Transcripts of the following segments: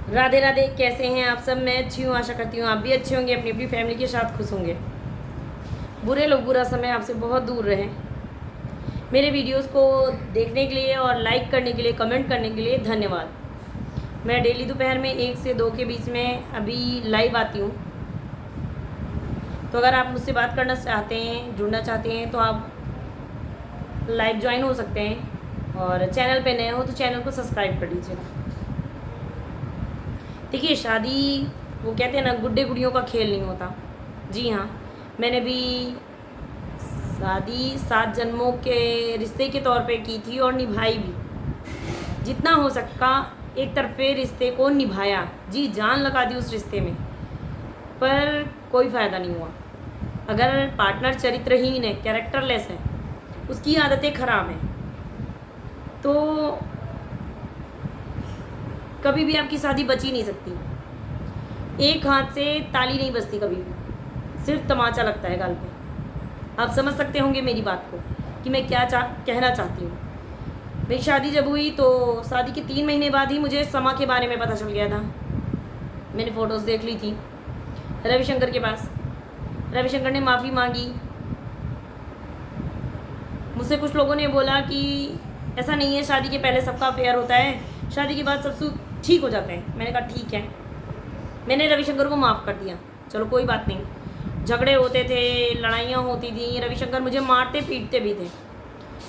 राधे राधे। कैसे हैं आप सब? मैं अच्छी हूँ, आशा करती हूँ आप भी अच्छे होंगे, अपनी अपनी फैमिली के साथ खुश होंगे। बुरे लोग बुरा समय आपसे बहुत दूर रहें। मेरे वीडियोस को देखने के लिए और लाइक करने के लिए, कमेंट करने के लिए धन्यवाद। मैं डेली दोपहर में 1 से 2 के बीच में अभी लाइव आती हूँ। तो अगर आप मुझसे बात करना चाहते हैं, जुड़ना चाहते हैं, तो आप लाइव ज्वाइन हो सकते हैं। और चैनल पे नए हो तो चैनल को सब्सक्राइब कर लीजिएगा। देखिए, शादी वो कहते हैं ना, गुड्डे गुड़ियों का खेल नहीं होता। जी हाँ, मैंने भी शादी 7 जन्मों के रिश्ते के तौर पे की थी और निभाई भी। जितना हो सका एक तरफे रिश्ते को निभाया, जी जान लगा दी उस रिश्ते में, पर कोई फ़ायदा नहीं हुआ। अगर पार्टनर चरित्रहीन है, कैरेक्टरलेस है, उसकी आदतें ख़राब हैं, तो कभी भी आपकी शादी बच ही नहीं सकती। एक हाथ से ताली नहीं बजती कभी भी, सिर्फ तमाचा लगता है गाल पे। आप समझ सकते होंगे मेरी बात को कि मैं क्या कहना चाहती हूँ। मेरी शादी जब हुई तो शादी के 3 महीने बाद ही मुझे समा के बारे में पता चल गया था। मैंने फ़ोटोज़ देख ली थी रविशंकर के पास। रविशंकर ने माफ़ी मांगी। मुझसे कुछ लोगों ने बोला कि ऐसा नहीं है, शादी के पहले सबका अफेयर होता है, शादी के बाद सब ठीक हो जाते हैं। मैंने कहा ठीक है। मैंने रविशंकर को माफ़ कर दिया, चलो कोई बात नहीं। झगड़े होते थे, लड़ाइयाँ होती थी, रविशंकर मुझे मारते पीटते भी थे।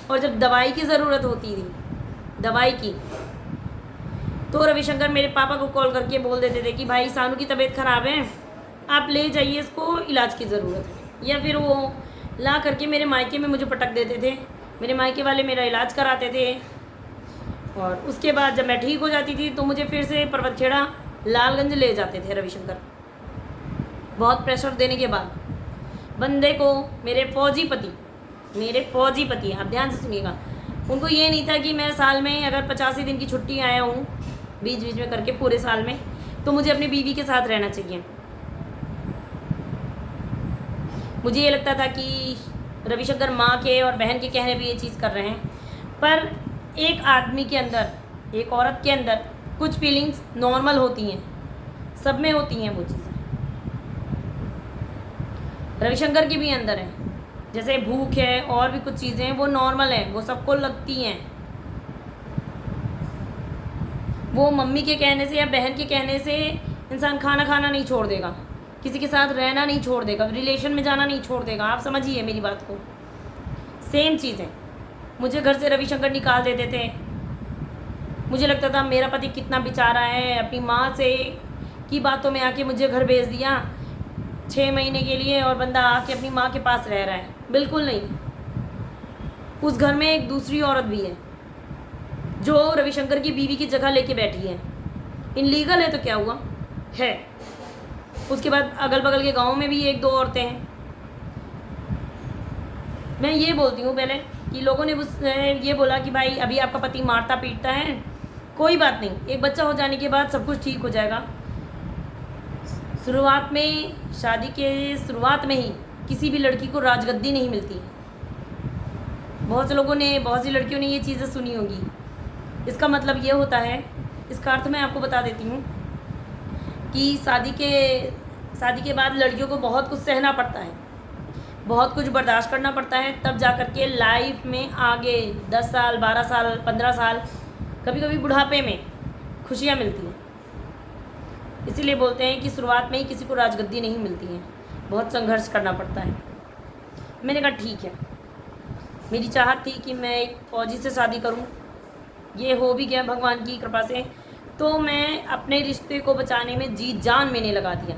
और जब दवाई की ज़रूरत होती थी, दवाई की, तो रविशंकर मेरे पापा को कॉल करके बोल देते थे कि भाई सानू की तबीयत ख़राब है, आप ले जाइए, इसको इलाज की ज़रूरत है। या फिर वो ला करके मेरे मायके में मुझे पटक देते थे। मेरे मायके वाले मेरा इलाज कराते थे और उसके बाद जब मैं ठीक हो जाती थी तो मुझे फिर से पर्वतखेड़ा लालगंज ले जाते थे रविशंकर। बहुत प्रेशर देने के बाद बंदे को मेरे फौजी पति, आप ध्यान से सुनिएगा, उनको ये नहीं था कि मैं साल में अगर 85 दिन की छुट्टी आया हूँ बीच बीच में करके पूरे साल में, तो मुझे अपनी बीवी के साथ रहना चाहिए। मुझे ये लगता था कि रविशंकर माँ के और बहन के कहने पे ये चीज़ कर रहे हैं, पर एक आदमी के अंदर, एक औरत के अंदर कुछ फीलिंग्स नॉर्मल होती हैं, सब में होती हैं वो चीज़ें। रविशंकर की भी अंदर है, जैसे भूख है और भी कुछ चीज़ें, वो नॉर्मल हैं, वो सबको लगती हैं। वो मम्मी के कहने से या बहन के कहने से इंसान खाना खाना नहीं छोड़ देगा, किसी के साथ रहना नहीं छोड़ देगा, रिलेशन में जाना नहीं छोड़ देगा। आप समझिए मेरी बात को। सेम चीज़ें मुझे घर से रविशंकर निकाल देते थे। मुझे लगता था मेरा पति कितना बेचारा है, अपनी माँ से की बातों में आके मुझे घर भेज दिया 6 महीने के लिए और बंदा आके अपनी माँ के पास रह रहा है। बिल्कुल नहीं, उस घर में एक दूसरी औरत भी है जो रविशंकर की बीवी की जगह लेके बैठी है। इनलीगल है तो क्या हुआ है। उसके बाद अगल बगल के गाँव में भी 1-2 औरतें हैं। मैं ये बोलती हूँ पहले कि लोगों ने ये बोला कि भाई अभी आपका पति मारता पीटता है, कोई बात नहीं, एक बच्चा हो जाने के बाद सब कुछ ठीक हो जाएगा। शुरुआत में, शादी के शुरुआत में ही किसी भी लड़की को राजगद्दी नहीं मिलती। बहुत से लोगों ने, बहुत सी लड़कियों ने ये चीज़ें सुनी होगी। इसका मतलब ये होता है, इसका अर्थ मैं आपको बता देती हूँ कि शादी के बाद लड़कियों को बहुत कुछ सहना पड़ता है, बहुत कुछ बर्दाश्त करना पड़ता है, तब जा कर के लाइफ में आगे 10 साल, 12 साल, 15 साल, कभी कभी बुढ़ापे में खुशियाँ मिलती हैं। इसीलिए बोलते हैं कि शुरुआत में ही किसी को राजगद्दी नहीं मिलती है, बहुत संघर्ष करना पड़ता है। मैंने कहा ठीक है, मेरी चाहत थी कि मैं एक फ़ौजी से शादी करूं, ये हो भी गया भगवान की कृपा से। तो मैं अपने रिश्ते को बचाने में जी जान मैंने लगा दिया।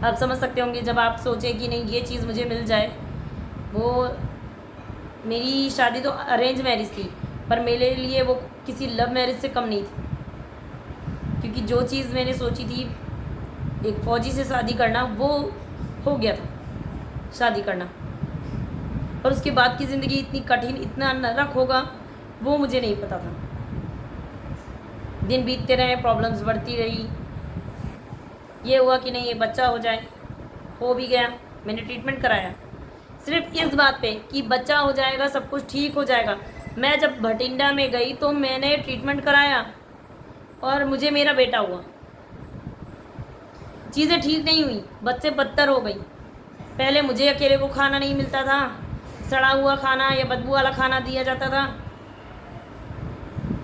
आप समझ सकते होंगे, जब आप सोचें कि नहीं ये चीज़ मुझे मिल जाए। वो मेरी शादी तो अरेंज मैरिज थी, पर मेरे लिए वो किसी लव मैरिज से कम नहीं थी, क्योंकि जो चीज़ मैंने सोची थी एक फ़ौजी से शादी करना, वो हो गया था शादी करना। और उसके बाद की ज़िंदगी इतनी कठिन, इतना नरक होगा, वो मुझे नहीं पता था। दिन बीतते रहे, प्रॉब्लम्स बढ़ती रही। ये हुआ कि नहीं, ये बच्चा हो जाए, हो भी गया। मैंने ट्रीटमेंट कराया सिर्फ इस बात पे कि बच्चा हो जाएगा, सब कुछ ठीक हो जाएगा। मैं जब भटिंडा में गई तो मैंने ट्रीटमेंट कराया और मुझे मेरा बेटा हुआ। चीज़ें ठीक नहीं हुई, बच्चे बदतर हो गई। पहले मुझे अकेले को खाना नहीं मिलता था, सड़ा हुआ खाना या बदबू वाला खाना दिया जाता था।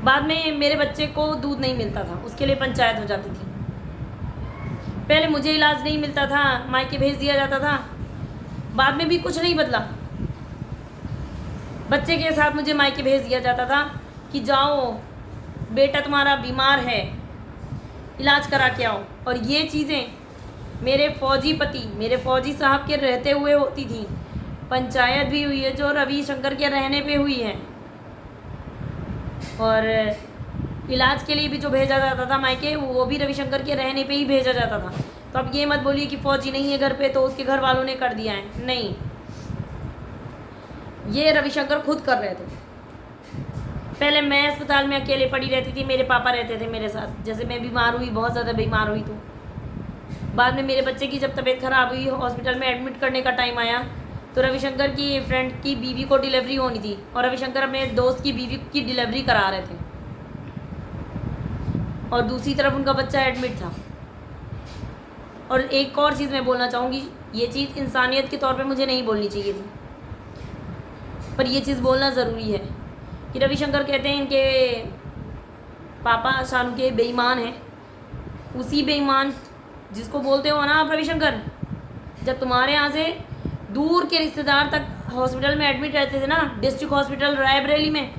बाद में मेरे बच्चे को दूध नहीं मिलता था, उसके लिए पंचायत हो जाती थी। पहले मुझे इलाज नहीं मिलता था, मायके भेज दिया जाता था। बाद में भी कुछ नहीं बदला, बच्चे के साथ मुझे मायके भेज दिया जाता था कि जाओ बेटा तुम्हारा बीमार है, इलाज करा के आओ। और ये चीज़ें मेरे फौजी पति, मेरे फौजी साहब के रहते हुए होती थी। पंचायत भी हुई है जो रविशंकर के रहने पे हुई है, और इलाज के लिए भी जो भेजा जाता था मायके, वो भी रविशंकर के रहने पे ही भेजा जाता था। तो अब ये मत बोलिए कि फौजी नहीं है घर पे तो उसके घर वालों ने कर दिया है, नहीं, ये रविशंकर खुद कर रहे थे। पहले मैं अस्पताल में अकेले पड़ी रहती थी, मेरे पापा रहते थे मेरे साथ। जैसे मैं बीमार हुई, बहुत ज़्यादा बीमार हुई, तो बाद में मेरे बच्चे की जब तबीयत ख़राब हुई, हॉस्पिटल में एडमिट करने का टाइम आया, तो रविशंकर की फ्रेंड की बीवी को डिलीवरी होनी थी और रविशंकर अपने दोस्त की बीवी की डिलीवरी करा रहे थे, और दूसरी तरफ उनका बच्चा एडमिट था। और एक और चीज़ मैं बोलना चाहूँगी, ये चीज़ इंसानियत के तौर पे मुझे नहीं बोलनी चाहिए थी, पर ये चीज़ बोलना ज़रूरी है कि रविशंकर कहते हैं इनके पापा शानू के बेईमान हैं। उसी बेईमान जिसको बोलते हो ना आप रविशंकर, जब तुम्हारे यहाँ से दूर के रिश्तेदार तक हॉस्पिटल में एडमिट रहते थे ना, डिस्ट्रिक्ट हॉस्पिटल रायबरेली में,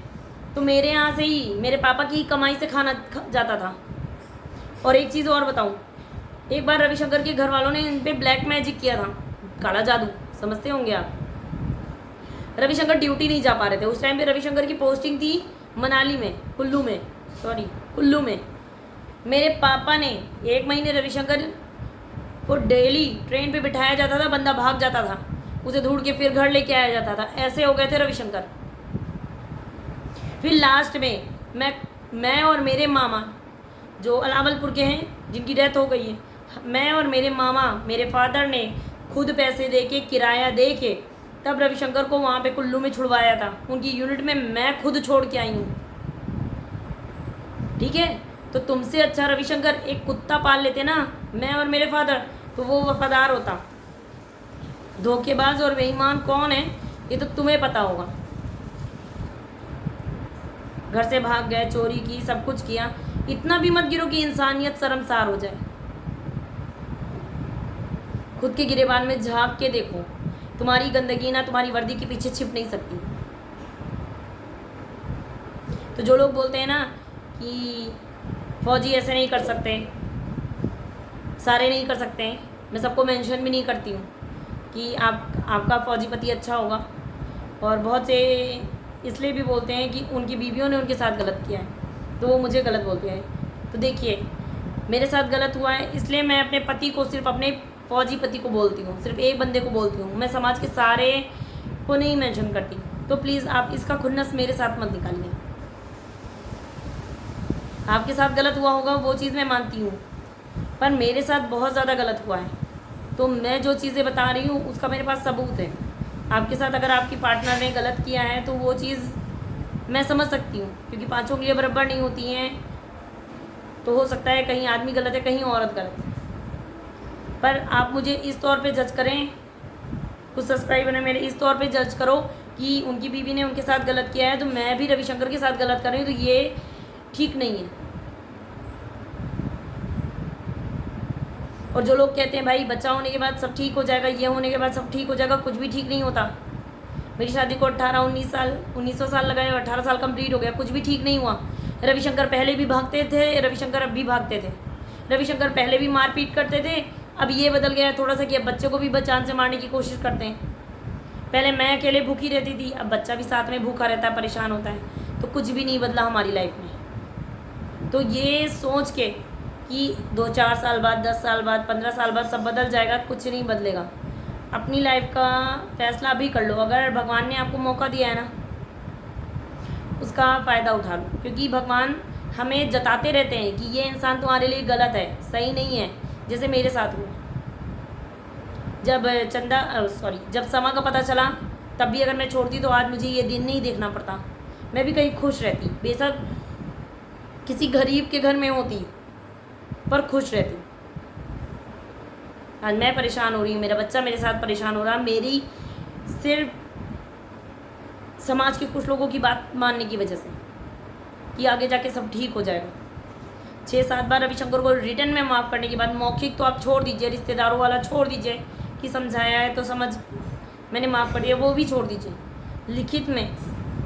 तो मेरे यहाँ से ही, मेरे पापा की कमाई से खाना जाता था। और एक चीज़ और बताऊँ, एक बार रविशंकर के घर वालों ने इन पर ब्लैक मैजिक किया था, काला जादू समझते होंगे आप। रविशंकर ड्यूटी नहीं जा पा रहे थे उस टाइम पे। रविशंकर की पोस्टिंग थी मनाली में, कुल्लू में। मेरे पापा ने 1 महीने रविशंकर को डेली ट्रेन पे बिठाया जाता था, बंदा भाग जाता था, उसे ढूंढ के फिर घर लेके आया जाता था। ऐसे हो गए थे रविशंकर। फिर लास्ट में मैं और मेरे मामा जो अलावलपुर के हैं, जिनकी डेथ हो गई है, मैं और मेरे मामा, मेरे फादर ने खुद पैसे दे के, किराया दे के, तब रविशंकर को वहाँ पे कुल्लू में छुड़वाया था। उनकी यूनिट में मैं खुद छोड़ के आई हूँ, ठीक है। तो तुमसे अच्छा रविशंकर एक कुत्ता पाल लेते ना, मैं और मेरे फादर, तो वो वफादार होता। धोखेबाज और बेईमान कौन है ये तो तुम्हें पता होगा। घर से भाग गए, चोरी की, सब कुछ किया। इतना भी मत गिरो कि इंसानियत शर्मसार हो जाए। खुद के गिरेबान में झांक के देखो, तुम्हारी गंदगी ना तुम्हारी वर्दी के पीछे छिप नहीं सकती। तो जो लोग बोलते हैं ना कि फौजी ऐसे नहीं कर सकते, सारे नहीं कर सकते हैं, मैं सबको मेंशन भी नहीं करती हूँ कि आपका फौजी पति अच्छा होगा। और बहुत से इसलिए भी बोलते हैं कि उनकी बीवियों ने उनके साथ गलत किया है, तो वो मुझे गलत बोलते हैं। तो देखिए, मेरे साथ गलत हुआ है, इसलिए मैं अपने पति को, सिर्फ अपने फौजी पति को बोलती हूँ, सिर्फ एक बंदे को बोलती हूँ, मैं समाज के सारे को नहीं मेंशन करती। तो प्लीज़ आप इसका खुन्नस मेरे साथ मत निकालिए। आपके साथ गलत हुआ होगा वो चीज़ मैं मानती हूँ, पर मेरे साथ बहुत ज़्यादा गलत हुआ है। तो मैं जो चीज़ें बता रही हूँ उसका मेरे पास सबूत है। आपके साथ अगर आपकी पार्टनर ने गलत किया है तो वो चीज़ मैं समझ सकती हूँ, क्योंकि पाँचों के लिए बराबर नहीं होती हैं। तो हो सकता है कहीं आदमी गलत है, कहीं औरत गलत है, पर आप मुझे इस तौर पे जज करें, कुछ सब्सक्राइबर है मेरे, इस तौर पे जज करो कि उनकी बीवी ने उनके साथ गलत किया है तो मैं भी रविशंकर के साथ गलत कर रही हूँ, तो ये ठीक नहीं है। और जो लोग कहते हैं भाई बच्चा होने के बाद सब ठीक हो जाएगा, ये होने के बाद सब ठीक हो जाएगा, कुछ भी ठीक नहीं होता। मेरी शादी को 1900 साल लगाए, 18 साल कंप्लीट हो गया, कुछ भी ठीक नहीं हुआ। रविशंकर पहले भी भागते थे, रविशंकर अब भी भागते थे। रविशंकर पहले भी मारपीट करते थे, अब ये बदल गया है थोड़ा सा कि अब बच्चे को भी जान से मारने की कोशिश करते हैं। पहले मैं अकेले भूखी रहती थी, अब बच्चा भी साथ में भूखा रहता है, परेशान होता है। तो कुछ भी नहीं बदला हमारी लाइफ में। तो ये सोच के कि 2-4 साल बाद, 10 साल बाद, 15 साल बाद सब बदल जाएगा, कुछ नहीं बदलेगा। अपनी लाइफ का फैसला अभी कर लो। अगर भगवान ने आपको मौका दिया है ना, उसका फ़ायदा उठा लो, क्योंकि भगवान हमें जताते रहते हैं कि ये इंसान तुम्हारे लिए गलत है, सही नहीं है। जैसे मेरे साथ हुआ, जब समा का पता चला, तब भी अगर मैं छोड़ती तो आज मुझे ये दिन नहीं देखना पड़ता, मैं भी कहीं खुश रहती। बेशक किसी गरीब के घर में होती पर खुश रहती। आज मैं परेशान हो रही हूँ, मेरा बच्चा मेरे साथ परेशान हो रहा, मेरी सिर्फ समाज के कुछ लोगों की बात मानने की वजह से कि आगे जाके सब ठीक हो जाएगा। 6-7 बार रविशंकर को रिटर्न में माफ़ करने के बाद, मौखिक तो आप छोड़ दीजिए, रिश्तेदारों वाला छोड़ दीजिए कि समझाया है तो समझ मैंने माफ़ कर दिया, वो भी छोड़ दीजिए। लिखित में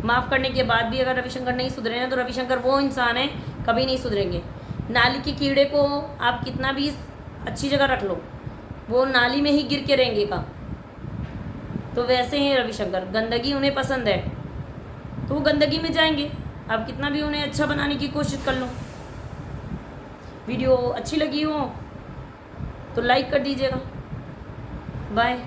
माफ़ करने के बाद भी अगर रविशंकर नहीं सुधरे हैं तो रविशंकर वो इंसान है कभी नहीं सुधरेंगे। नाली के कीड़े को आप कितना भी अच्छी जगह रख लो, वो नाली में ही गिर के रहेंगे का। तो वैसे ही रविशंकर, गंदगी उन्हें पसंद है तो वो गंदगी में जाएंगे, आप कितना भी उन्हें अच्छा बनाने की कोशिश कर लो। वीडियो अच्छी लगी हो तो लाइक कर दीजिएगा। बाय।